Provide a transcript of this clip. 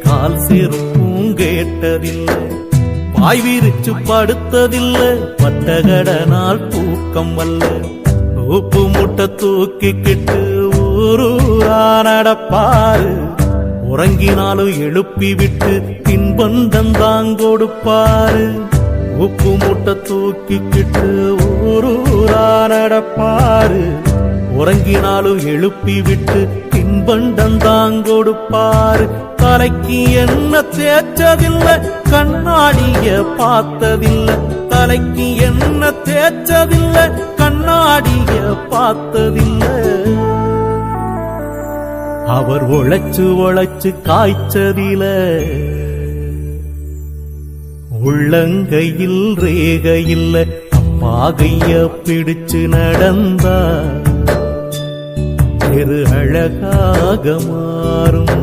கால் செருப்பும் கேட்டதில்லை, பாய் விரிச்சு படுத்ததில்லை, பட்டகடனால் தூக்கம் வல்ல. உப்பு முட்டை தூக்கிக்கிட்டு ஊரூரா நடப்பாரு, உறங்கினாலும் எழுப்பி விட்டு தின்பண்டம் தான் கொடுப்பாரு. உப்பு முட்டை தூக்கிக்கிட்டு ஊரூரா நடப்பாரு, உறங்கினாலும் எழுப்பி விட்டு தின்பண்டம் தான் கொடுப்பாரு. தலைக்கு என்ன தேய்ச்சதில்லை, கண்ணாடிய பார்த்ததில்லை, தலைக்கு என்ன தேய்ச்சதில்லை, கண்ணாடிய பார்த்ததில்லை. அவர் உழைச்சு உழைச்சு காய்ச்சதில, உள்ளங்கையில் ரேகையில் அப்பா கைய பிடிச்சு நடந்தா தெரு அழகாக மாறும்.